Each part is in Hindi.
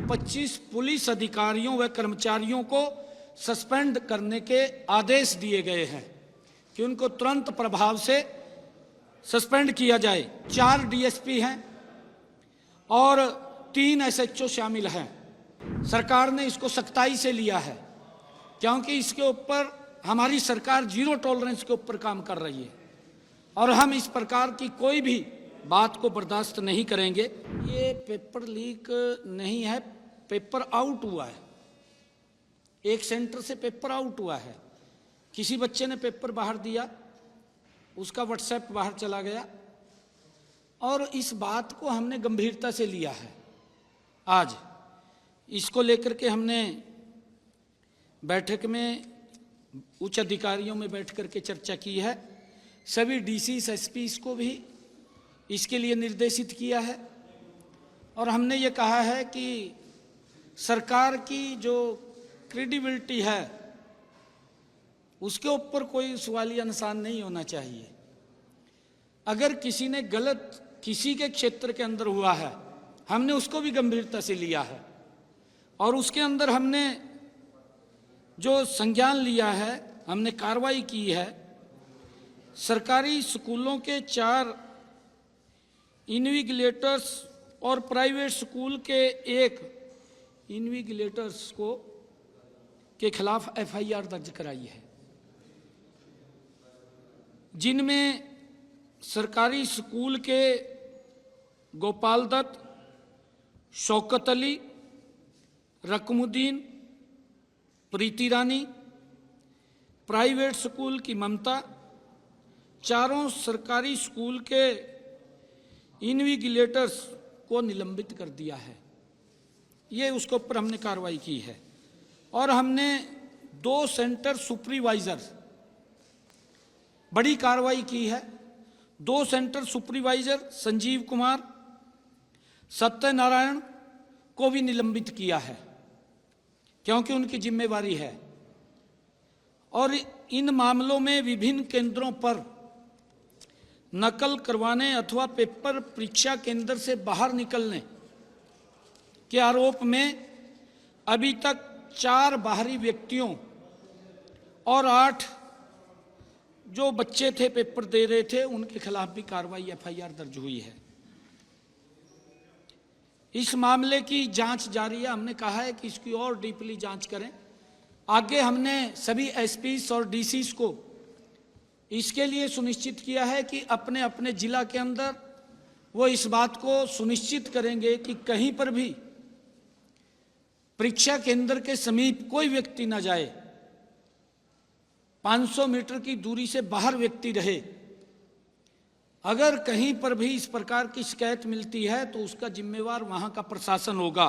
25 पुलिस अधिकारियों व कर्मचारियों को सस्पेंड करने के आदेश दिए गए हैं कि उनको तुरंत प्रभाव से सस्पेंड किया जाए। 4 डीएसपी हैं और 3 एसएचओ शामिल हैं। सरकार ने इसको सख्ताई से लिया है क्योंकि इसके ऊपर हमारी सरकार जीरो टॉलरेंस के ऊपर काम कर रही है और हम इस प्रकार की कोई भी बात को बर्दाश्त नहीं करेंगे। ये पेपर लीक नहीं है, पेपर आउट हुआ है। एक सेंटर से पेपर आउट हुआ है। किसी बच्चे ने पेपर बाहर दिया, उसका व्हाट्सएप बाहर चला गया और इस बात को हमने गंभीरता से लिया है। आज इसको लेकर के हमने बैठक में उच्च अधिकारियों में बैठ करके चर्चा की है। सभी डीसीस एसपीस को भी इसके लिए निर्देशित किया है और हमने ये कहा है कि सरकार की जो क्रेडिबिलिटी है उसके ऊपर कोई सवालिया निशान नहीं होना चाहिए। अगर किसी ने गलत किसी के क्षेत्र के अंदर हुआ है, हमने उसको भी गंभीरता से लिया है और उसके अंदर हमने जो संज्ञान लिया है, हमने कार्रवाई की है। सरकारी स्कूलों के 4 इन्विजिलेटर्स और प्राइवेट स्कूल के 1 इन्विजिलेटर्स के खिलाफ एफआईआर दर्ज कराई है, जिनमें सरकारी स्कूल के गोपाल दत्त, शौकत अली, रकमुद्दीन, प्रीति रानी, प्राइवेट स्कूल की ममता, चारों सरकारी स्कूल के इन्विजिलेटर्स को निलंबित कर दिया है। ये उसके ऊपर हमने कार्रवाई की है और हमने 2 सेंटर सुपरवाइजर बड़ी कार्रवाई की है। 2 सेंटर सुपरवाइजर संजीव कुमार, सत्यनारायण को भी निलंबित किया है क्योंकि उनकी जिम्मेवारी है और इन मामलों में विभिन्न केंद्रों पर नकल करवाने अथवा पेपर परीक्षा केंद्र से बाहर निकलने के आरोप में अभी तक 4 बाहरी व्यक्तियों और 8 जो बच्चे थे पेपर दे रहे थे उनके खिलाफ भी कार्रवाई एफआईआर दर्ज हुई है। इस मामले की जांच जारी है। हमने कहा है कि इसकी और डीपली जांच करें। आगे हमने सभी एसपीस और डीसीस को इसके लिए सुनिश्चित किया है कि अपने अपने जिला के अंदर वो इस बात को सुनिश्चित करेंगे कि कहीं पर भी परीक्षा केंद्र के समीप कोई व्यक्ति न जाए, 500 मीटर की दूरी से बाहर व्यक्ति रहे। अगर कहीं पर भी इस प्रकार की शिकायत मिलती है तो उसका जिम्मेवार वहां का प्रशासन होगा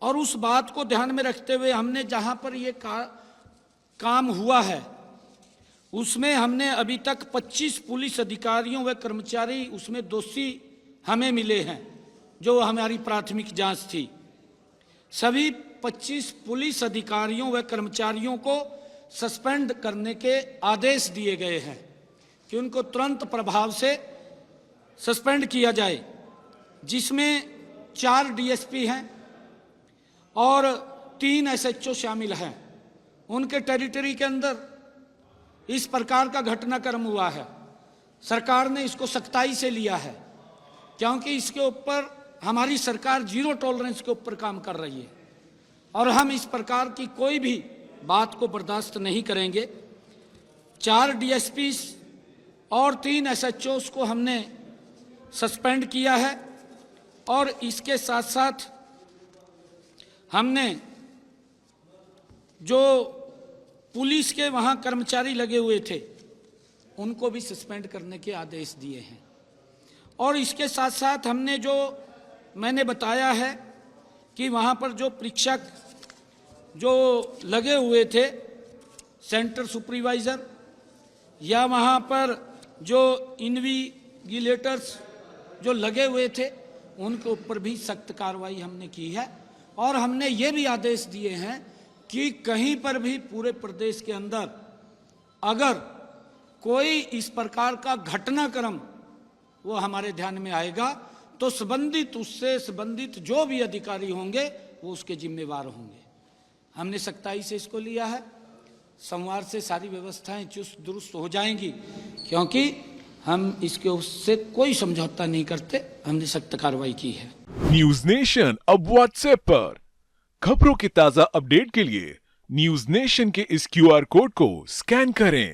और उस बात को ध्यान में रखते हुए हमने जहां पर ये काम हुआ है उसमें हमने अभी तक 25 पुलिस अधिकारियों व कर्मचारी उसमें दोषी हमें मिले हैं, जो हमारी प्राथमिक जांच थी। सभी 25 पुलिस अधिकारियों व कर्मचारियों को सस्पेंड करने के आदेश दिए गए हैं कि उनको तुरंत प्रभाव से सस्पेंड किया जाए, जिसमें 4 डीएसपी हैं और 3 एसएचओ शामिल हैं। उनके टेरिटरी के अंदर इस प्रकार का घटनाक्रम हुआ है। सरकार ने इसको सख्ताई से लिया है क्योंकि इसके ऊपर हमारी सरकार जीरो टॉलरेंस के ऊपर काम कर रही है और हम इस प्रकार की कोई भी बात को बर्दाश्त नहीं करेंगे। 4 डीएसपी और 3 एसएचओs को हमने सस्पेंड किया है और इसके साथ साथ हमने जो पुलिस के वहां कर्मचारी लगे हुए थे उनको भी सस्पेंड करने के आदेश दिए हैं। और इसके साथ साथ हमने जो मैंने बताया है कि वहां पर जो परीक्षक जो लगे हुए थे, सेंटर सुपरवाइजर या वहां पर जो इन्विजिलेटर्स जो लगे हुए थे, उनके ऊपर भी सख्त कार्रवाई हमने की है। और हमने ये भी आदेश दिए हैं कि कहीं पर भी पूरे प्रदेश के अंदर अगर कोई इस प्रकार का घटनाक्रम वो हमारे ध्यान में आएगा तो उससे संबंधित जो भी अधिकारी होंगे वो उसके जिम्मेवार होंगे। हमने सख्ताई से इसको लिया है। सोमवार से सारी व्यवस्थाएं चुस्त दुरुस्त हो जाएंगी, क्योंकि हम इसके उससे कोई समझौता नहीं करते। हमने सख्त कार्रवाई की है। न्यूज नेशन अब व्हाट्सएप पर खबरों के ताजा अपडेट के लिए न्यूज नेशन के इस QR कोड को स्कैन करें।